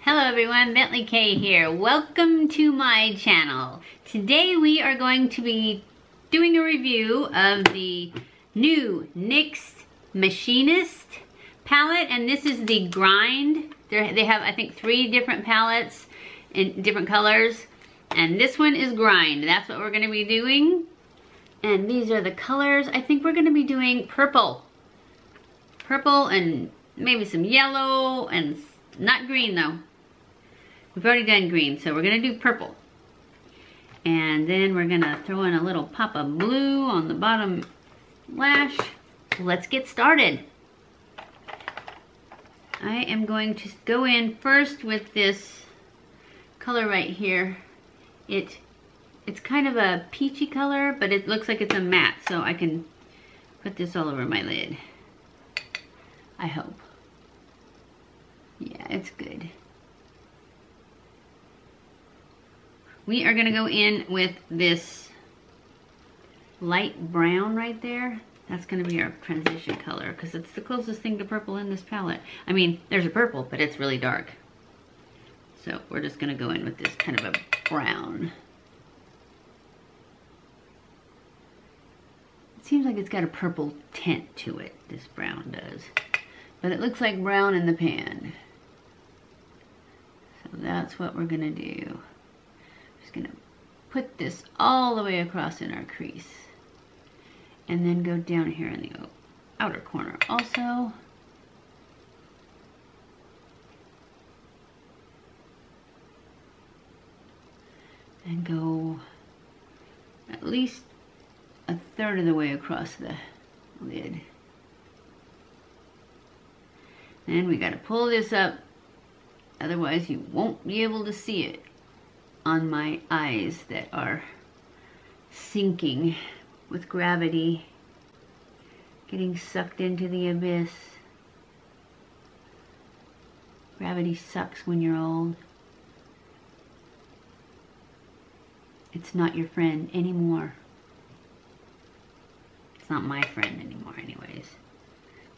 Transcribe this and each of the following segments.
Hello everyone, BentlyK here. Welcome to my channel. Today we are going to be doing a review of the new NYX Machinist palette, and this is the Grind. They have, I think, 3 different palettes in different colors, and this one is Grind. That's what we're going to be doing. And these are the colors. I think we're going to be doing purple. Purple and maybe some yellow, and not green though. We've already done green, so we're gonna do purple. And then we're gonna throw in a little pop of blue on the bottom lash. Let's get started. I am going to go in first with this color right here. It's kind of a peachy color, but it looks like it's a matte, so I can put this all over my lid. I hope. Yeah, it's good. We are gonna go in with this light brown right there. That's gonna be our transition color because it's the closest thing to purple in this palette. I mean, there's a purple, but it's really dark. So we're just gonna go in with this kind of a brown. It seems like it's got a purple tint to it, this brown does. But it looks like brown in the pan. So that's what we're gonna do. Just gonna put this all the way across in our crease. And then go down here in the outer corner also. And go at least a third of the way across the lid. And we gotta pull this up, otherwise you won't be able to see it on my eyes that are sinking with gravity, getting sucked into the abyss. Gravity sucks when you're old. It's not your friend anymore. It's not my friend anymore anyways.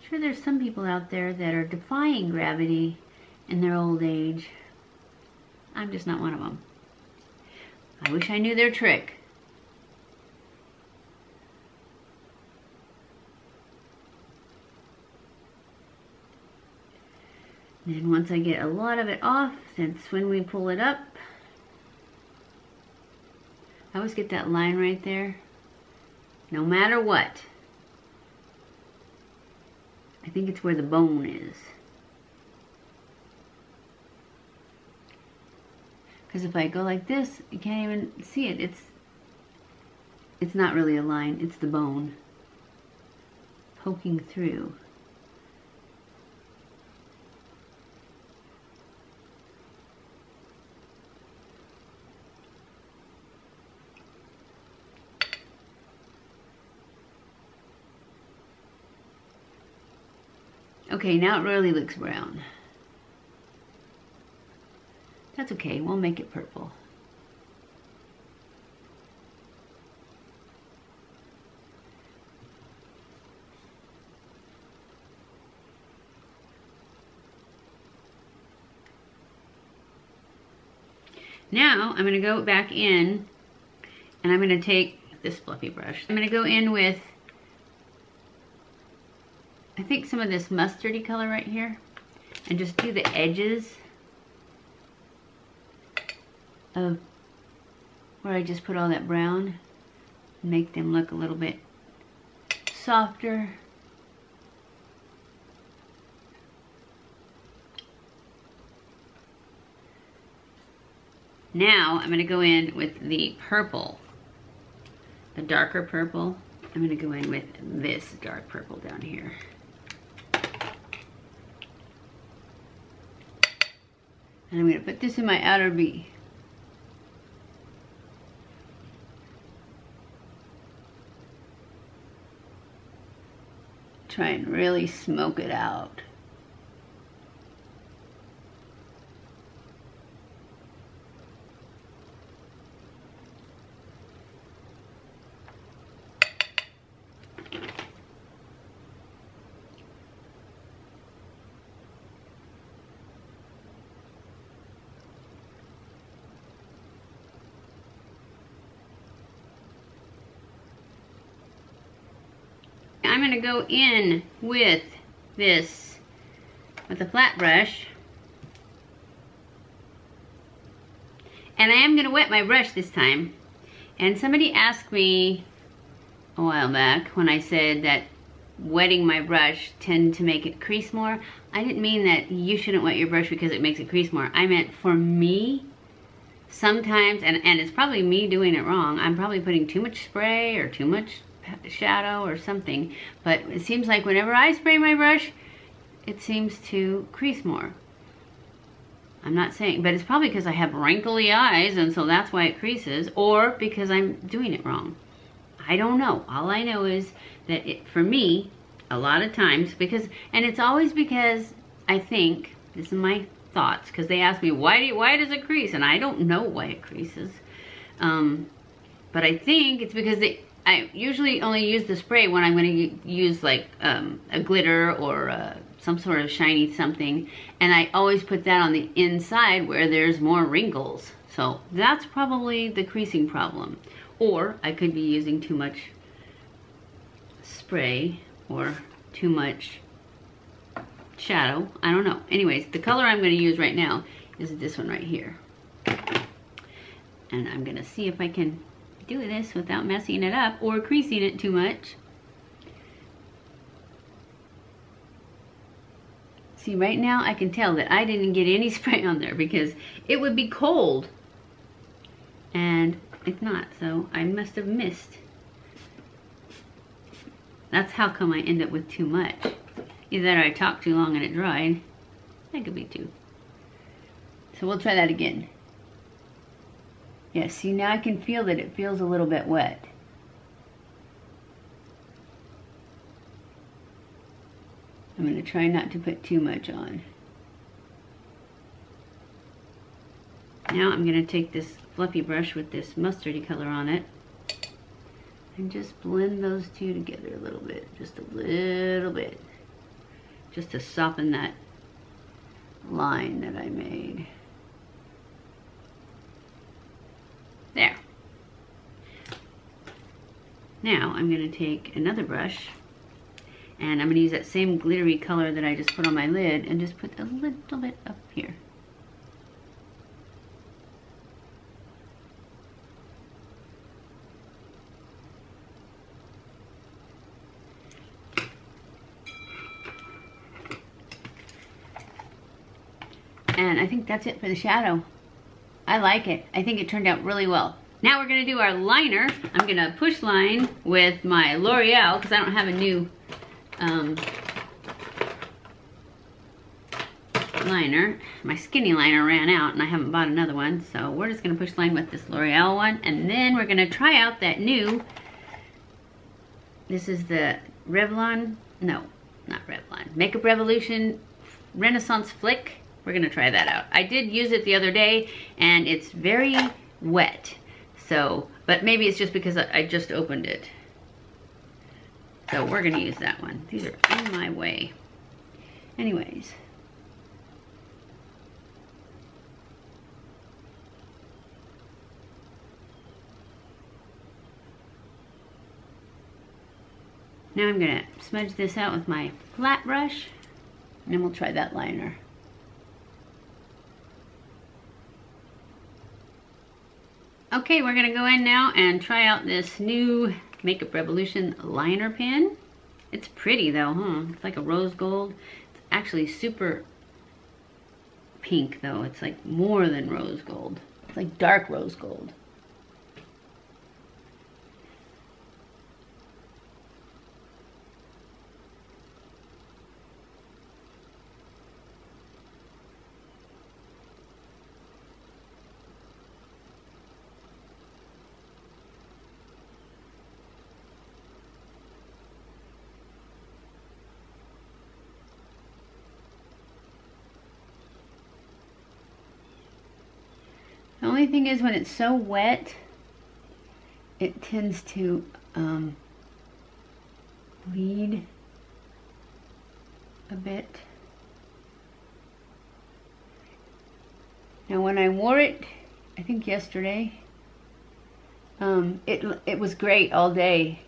Sure, there's some people out there that are defying gravity in their old age. I'm just not one of them. I wish I knew their trick. Then once I get a lot of it off, that's when we pull it up. I always get that line right there. No matter what. I think it's where the bone is. Because if I go like this, you can't even see it. It's not really a line, it's the bone poking through. Okay, now it really looks brown. That's okay, we'll make it purple. Now I'm going to go back in and I'm going to take this fluffy brush. I'm going to go in with, I think, some of this mustardy color right here and just do the edges of where I just put all that brown and make them look a little bit softer. Now I'm going to go in with the purple, the darker purple. I'm going to go in with this dark purple down here. And I'm going to put this in my outer V. Try and really smoke it out. gonna go in with this, with a flat brush. And I am gonna wet my brush this time. And somebody asked me a while back when I said that wetting my brush tend to make it crease more. I didn't mean that you shouldn't wet your brush because it makes it crease more. I meant for me, sometimes, and it's probably me doing it wrong, I'm probably putting too much spray or too much shadow or something, but it seems like whenever I spray my brush, it seems to crease more. I'm not saying, but it's probably because I have wrinkly eyes and so that's why it creases, or because I'm doing it wrong. I don't know. All I know is that for me, a lot of times, because, and it's always because I think, this is my thoughts, because they ask me, why does it crease? And I don't know why it creases. But I think it's because I usually only use the spray when I'm going to use like a glitter or some sort of shiny something, and I always put that on the inside where there's more wrinkles. So that's probably the creasing problem. Or I could be using too much spray or too much shadow. I don't know. Anyways, the color I'm going to use right now is this one right here. And I'm going to see if I can do this without messing it up or creasing it too much. See, right now I can tell that I didn't get any spray on there because it would be cold. And it's not, so I must have missed. That's how come I end up with too much. Either that or I talked too long and it dried. That could be too. So we'll try that again. Yeah, see, now I can feel that it feels a little bit wet. I'm going to try not to put too much on. Now I'm going to take this fluffy brush with this mustardy color on it and just blend those two together a little bit, just a little bit, just to soften that line that I made. There. Now I'm going to take another brush and I'm going to use that same glittery color that I just put on my lid and just put a little bit up here. And I think that's it for the shadow. I like it. I think it turned out really well. Now we're going to do our liner. I'm going to push line with my L'Oreal because I don't have a new liner. My skinny liner ran out and I haven't bought another one. So we're just going to push line with this L'Oreal one. And then we're going to try out that new, this is the Revlon, no, not Revlon, Makeup Revolution Renaissance Flick. We're gonna try that out. I did use it the other day and it's very wet. So, but maybe it's just because I just opened it. So we're gonna use that one. These are in my way. Anyways. Now I'm gonna smudge this out with my flat brush and then we'll try that liner. Okay, we're gonna go in now and try out this new Makeup Revolution liner pen. It's pretty though, huh? It's like a rose gold. It's actually super pink though. It's like more than rose gold. It's like dark rose gold. The only thing is when it's so wet, it tends to bleed a bit. Now when I wore it, I think yesterday, it was great all day,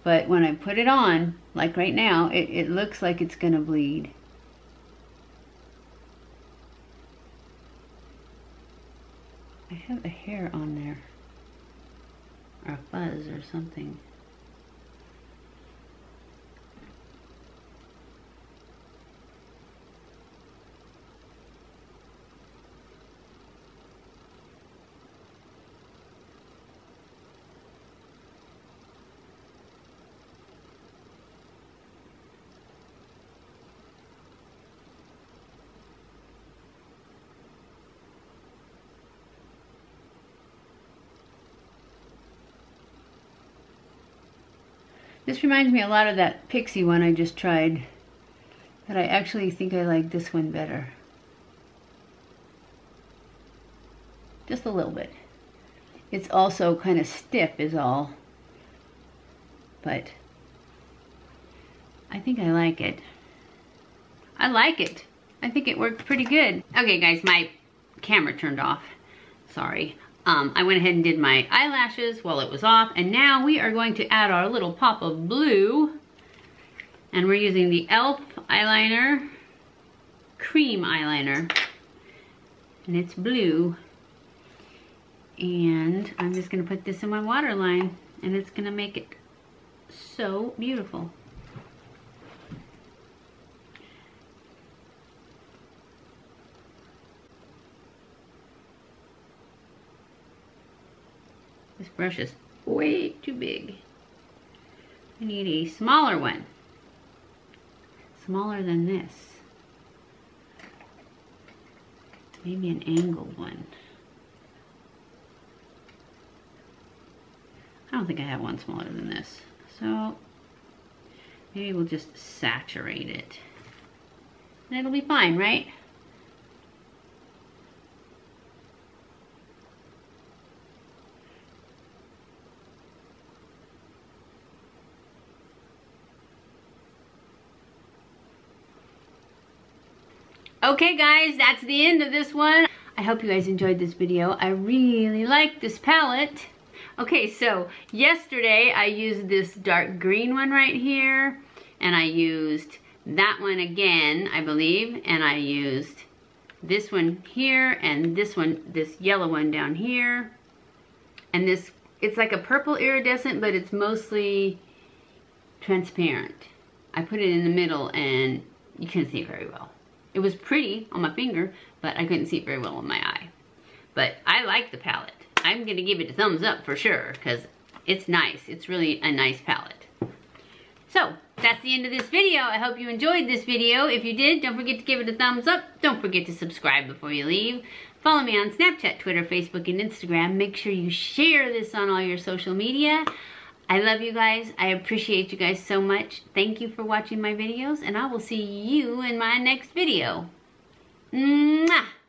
but when I put it on, Like right now, it looks like it's gonna bleed. I have a hair on there, or a fuzz or something. This reminds me a lot of that Pixie one I just tried, but I actually think I like this one better. Just a little bit. It's also kind of stiff is all, but I think I like it. I like it. I think it worked pretty good. Okay guys, my camera turned off. Sorry. I went ahead and did my eyelashes while it was off, and now we are going to add our little pop of blue. And we're using the e.l.f. eyeliner, cream eyeliner, and it's blue. And I'm just gonna put this in my waterline, and it's gonna make it so beautiful. This brush is way too big. I need a smaller one. Smaller than this. Maybe an angled one. I don't think I have one smaller than this. So maybe we'll just saturate it. And it'll be fine, right? Okay guys, that's the end of this one. I hope you guys enjoyed this video. I really like this palette. Okay, so yesterday I used this dark green one right here, and I used that one again, I believe, and I used this one here, and this one, this yellow one down here. And this, it's like a purple iridescent, but it's mostly transparent. I put it in the middle and you couldn't see it very well. It was pretty on my finger, but I couldn't see it very well on my eye. But I like the palette. I'm gonna give it a thumbs up for sure, because it's nice. It's really a nice palette. So, that's the end of this video. I hope you enjoyed this video. If you did, don't forget to give it a thumbs up. Don't forget to subscribe before you leave. Follow me on Snapchat, Twitter, Facebook, and Instagram. Make sure you share this on all your social media. I love you guys. I appreciate you guys so much. Thank you for watching my videos, and I will see you in my next video. Mwah!